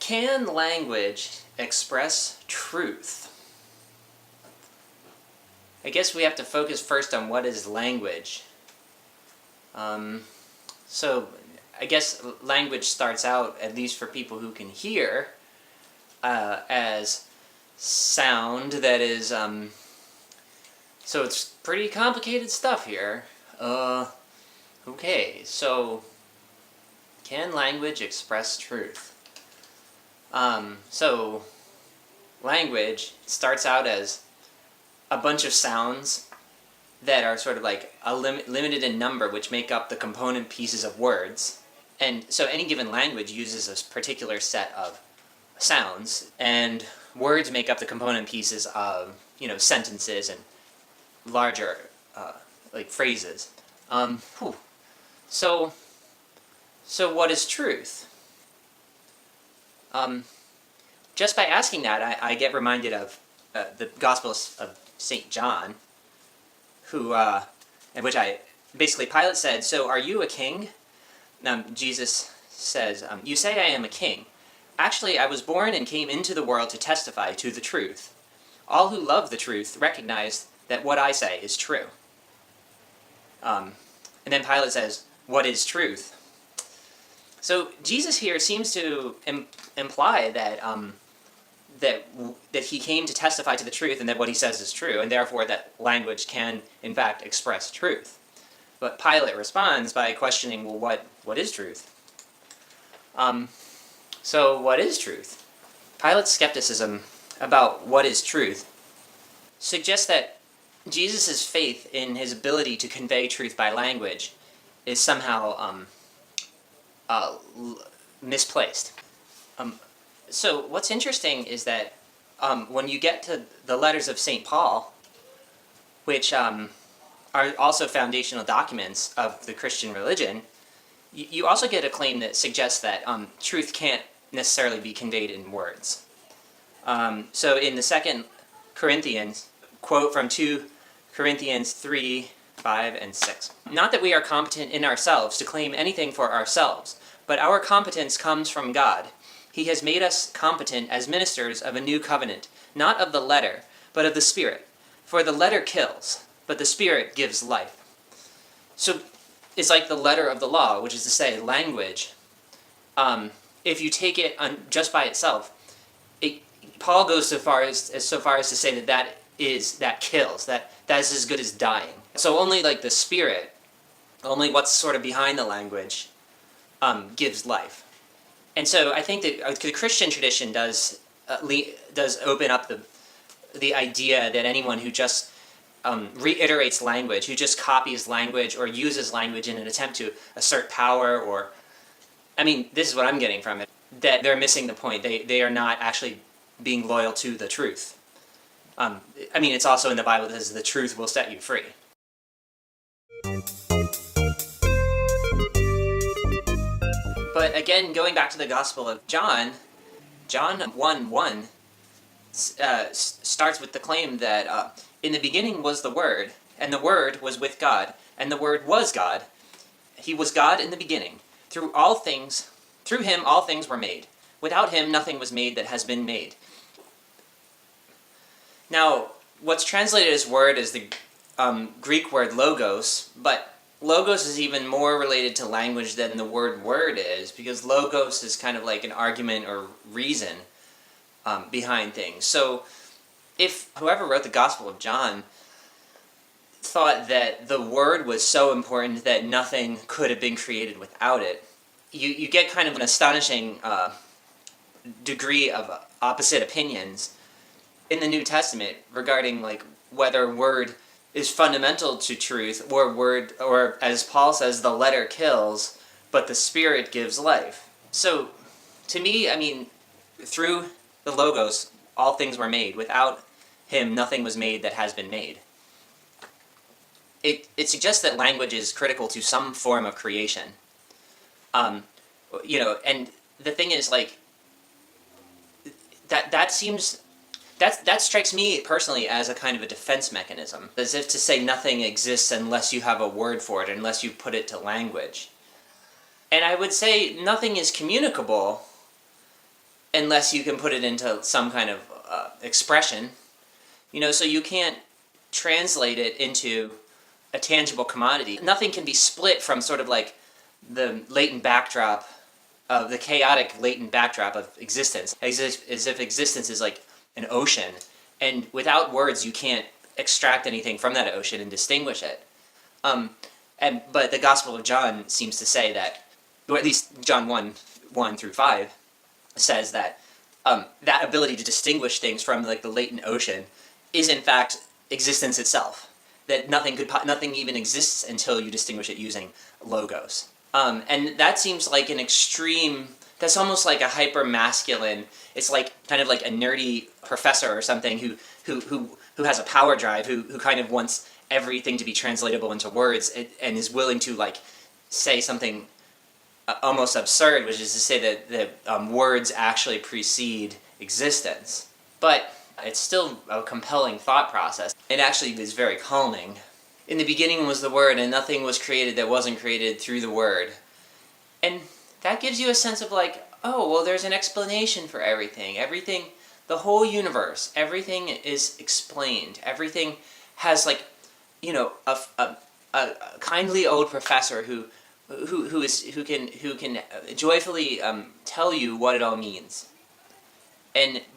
Can language express truth? I guess we have to focus first on what is language. So I guess language starts out, at least for people who can hear, as sound that is, so it's pretty complicated stuff here. Okay, so can language express truth? So language starts out as a bunch of sounds that are sort of like limited in number, which make up the component pieces of words. And so any given language uses a particular set of sounds, and words make up the component pieces of, sentences and larger, like phrases. So what is truth? Just by asking that, I get reminded of the Gospel of St. John, in which basically Pilate said, "So are you a king?" Jesus says, "You say I am a king. Actually, I was born and came into the world to testify to the truth. All who love the truth recognize that what I say is true." And then Pilate says, "What is truth?" So Jesus here seems to imply that that he came to testify to the truth, and that what he says is true, and therefore that language can, in fact, express truth. But Pilate responds by questioning, well, what is truth? So what is truth? Pilate's skepticism about what is truth suggests that Jesus' faith in his ability to convey truth by language is somehow misplaced. So what's interesting is that when you get to the letters of St. Paul, which are also foundational documents of the Christian religion, you also get a claim that suggests that truth can't necessarily be conveyed in words. So in the 2 Corinthians, quote from 2 Corinthians 3, 5, and 6. "Not that we are competent in ourselves to claim anything for ourselves, but our competence comes from God. He has made us competent as ministers of a new covenant, not of the letter, but of the Spirit. For the letter kills, but the Spirit gives life." So it's like the letter of the law, which is to say, language. If you take it just by itself, Paul goes so far as to say that kills, that is as good as dying. So only like the Spirit, only what's sort of behind the language, gives life. And so I think that the Christian tradition does open up the idea that anyone who just reiterates language, who just copies language or uses language in an attempt to assert power, this is what I'm getting from it, that they're missing the point. They are not actually being loyal to the truth. It's also in the Bible that says the truth will set you free. But again, going back to the Gospel of John 1:1 starts with the claim that in the beginning was the Word, and the Word was with God, and the Word was God. He was God in the beginning. Through him all things were made. Without him nothing was made that has been made. Now, what's translated as word is the Greek word logos, but logos is even more related to language than the word is, because logos is kind of like an argument or reason behind things. So if whoever wrote the Gospel of John thought that the word was so important that nothing could have been created without it, you get kind of an astonishing degree of opposite opinions in the New Testament regarding like whether word is fundamental to truth, or as Paul says, the letter kills, but the Spirit gives life. So, to me, through the Logos, all things were made. Without him, nothing was made that has been made. It suggests that language is critical to some form of creation. And the thing is, like, that strikes me personally as a kind of a defense mechanism, as if to say nothing exists unless you have a word for it, unless you put it to language. And I would say nothing is communicable unless you can put it into some kind of expression. So you can't translate it into a tangible commodity. Nothing can be split from sort of like the latent backdrop of the chaotic latent backdrop of existence, as if existence is like an ocean, and without words you can't extract anything from that ocean and distinguish it. But the Gospel of John seems to say that, or at least John 1:1-5 says that that ability to distinguish things from like the latent ocean is in fact existence itself. That nothing even exists until you distinguish it using logos. And that seems like an extreme. That's almost like a hyper masculine. It's like kind of like a nerdy professor or something who has a power drive, who kind of wants everything to be translatable into words, and is willing to like say something almost absurd, which is to say that words actually precede existence. But it's still a compelling thought process. It actually is very calming. In the beginning was the Word, and nothing was created that wasn't created through the Word. And that gives you a sense of like, oh, well, there's an explanation for everything. Everything, the whole universe, everything is explained. Everything has like, a kindly old professor who can joyfully tell you what it all means.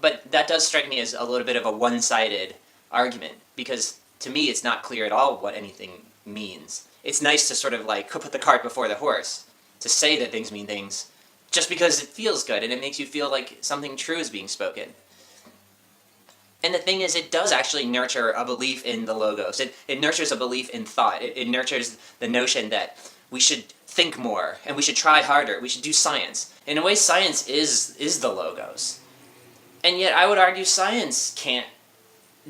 But that does strike me as a little bit of a one-sided argument, because to me it's not clear at all what anything means. It's nice to sort of like put the cart before the horse, to say that things mean things, just because it feels good and it makes you feel like something true is being spoken. And the thing is, it does actually nurture a belief in the logos. It nurtures a belief in thought. It nurtures the notion that we should think more, and we should try harder, we should do science. In a way, science is the logos. And yet I would argue science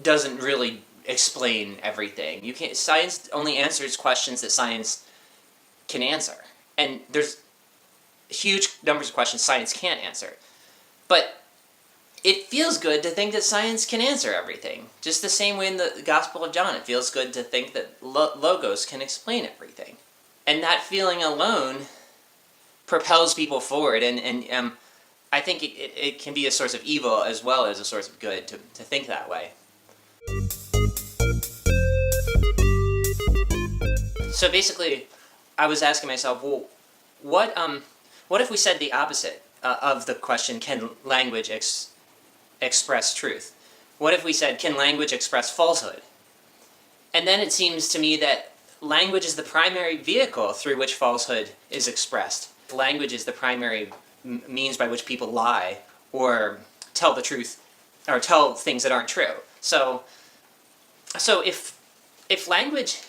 doesn't really explain everything. Science only answers questions that science can answer. And there's huge numbers of questions science can't answer. But it feels good to think that science can answer everything. Just the same way in the Gospel of John, it feels good to think that logos can explain everything. And that feeling alone propels people forward, and I think it can be a source of evil as well as a source of good to think that way. So basically, I was asking myself, well, what if we said the opposite of the question, can language express truth? What if we said, can language express falsehood? And then it seems to me that language is the primary vehicle through which falsehood is expressed. Language is the primary means by which people lie or tell the truth or tell things that aren't true. So if language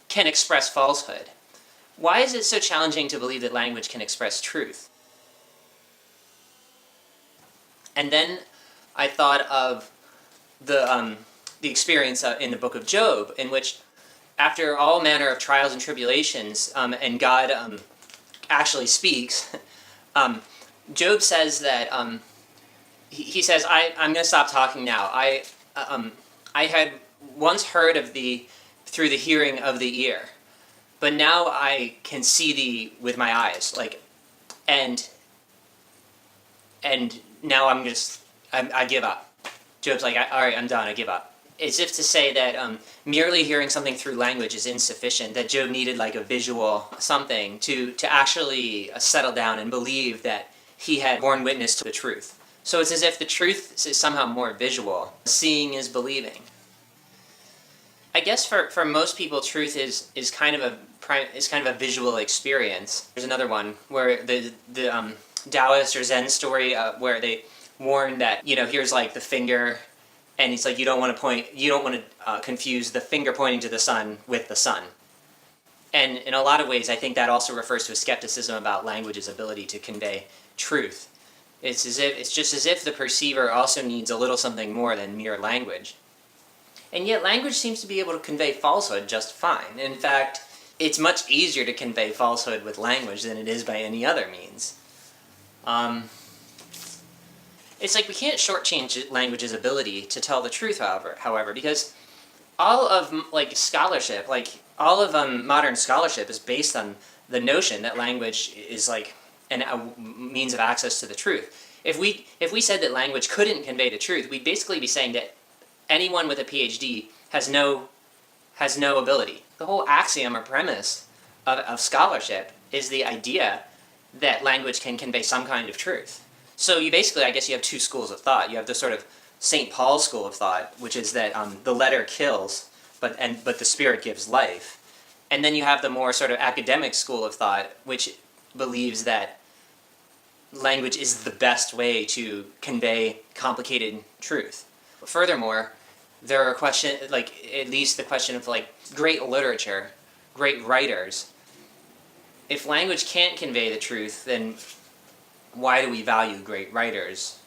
can express falsehood, why is it so challenging to believe that language can express truth? And then I thought of the experience in the book of Job, in which after all manner of trials and tribulations, and God actually speaks, Job says that he says, I'm going to stop talking now. I had once heard of thee through the hearing of the ear, but now I can see thee with my eyes. And now I give up. Job's like, all right, I'm done. I give up. As if to say that merely hearing something through language is insufficient, that Job needed like a visual something to actually settle down and believe that he had borne witness to the truth. So it's as if the truth is somehow more visual. Seeing is believing. I guess for most people, truth is kind of a visual experience. There's another one where the Taoist or Zen story where they warn that, here's like the finger, and it's like you don't want to confuse the finger pointing to the sun with the sun. And in a lot of ways, I think that also refers to a skepticism about language's ability to convey truth. It's just as if the perceiver also needs a little something more than mere language. And yet language seems to be able to convey falsehood just fine. In fact, it's much easier to convey falsehood with language than it is by any other means. It's like we can't shortchange language's ability to tell the truth, however, because all of scholarship, all of modern scholarship is based on the notion that language is like a means of access to the truth. If we said that language couldn't convey the truth, we'd basically be saying that anyone with a PhD has no ability. The whole axiom or premise of scholarship is the idea that language can convey some kind of truth. So you basically, I guess you have two schools of thought. You have the sort of St. Paul school of thought, which is that the letter kills, but the spirit gives life. And then you have the more sort of academic school of thought, which believes that language is the best way to convey complicated truth. Furthermore, there are questions, like at least the question of like great literature, great writers. If language can't convey the truth, then why do we value great writers?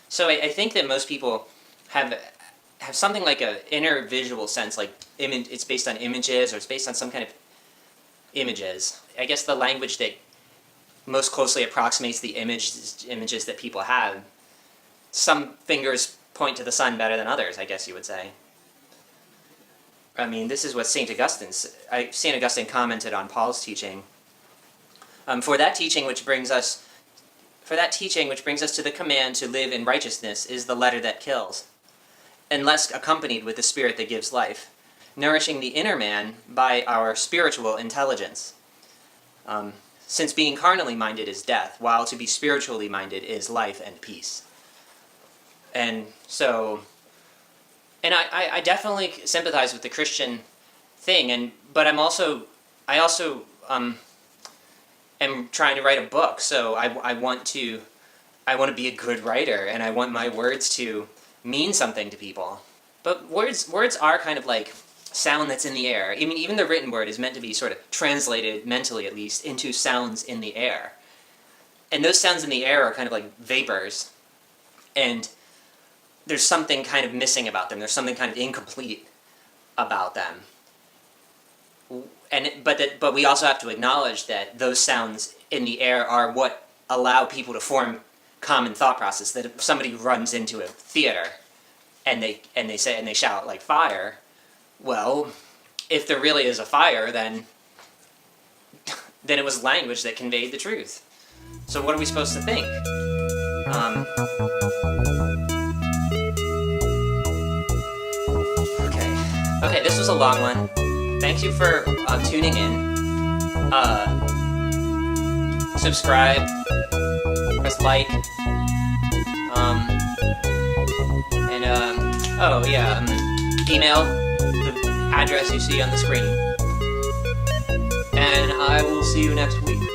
So I think that most people have something like an inner visual sense, like it's based on images, or it's based on some kind of images. I guess the language that most closely approximates the images that people have. Some fingers point to the sun better than others, I guess you would say. I mean, this is what St. Augustine commented on Paul's teaching. For that teaching which brings us to the command to live in righteousness is the letter that kills, unless accompanied with the spirit that gives life, nourishing the inner man by our spiritual intelligence. Since being carnally minded is death, while to be spiritually minded is life and peace. And so, and I definitely sympathize with the Christian thing, but I also am trying to write a book, so I want to be a good writer, and I want my words to mean something to people. But words are kind of like sound that's in the air. I mean, even the written word is meant to be sort of translated, mentally at least, into sounds in the air. And those sounds in the air are kind of like vapors. And there's something kind of missing about them. There's something kind of incomplete about them. But we also have to acknowledge that those sounds in the air are what allow people to form common thought process. That if somebody runs into a theater and they shout like fire, well, if there really is a fire, then it was language that conveyed the truth. So what are we supposed to think? Okay, this was a long one. Thank you for tuning in. Subscribe, press like, email the address you see on the screen. And I will see you next week.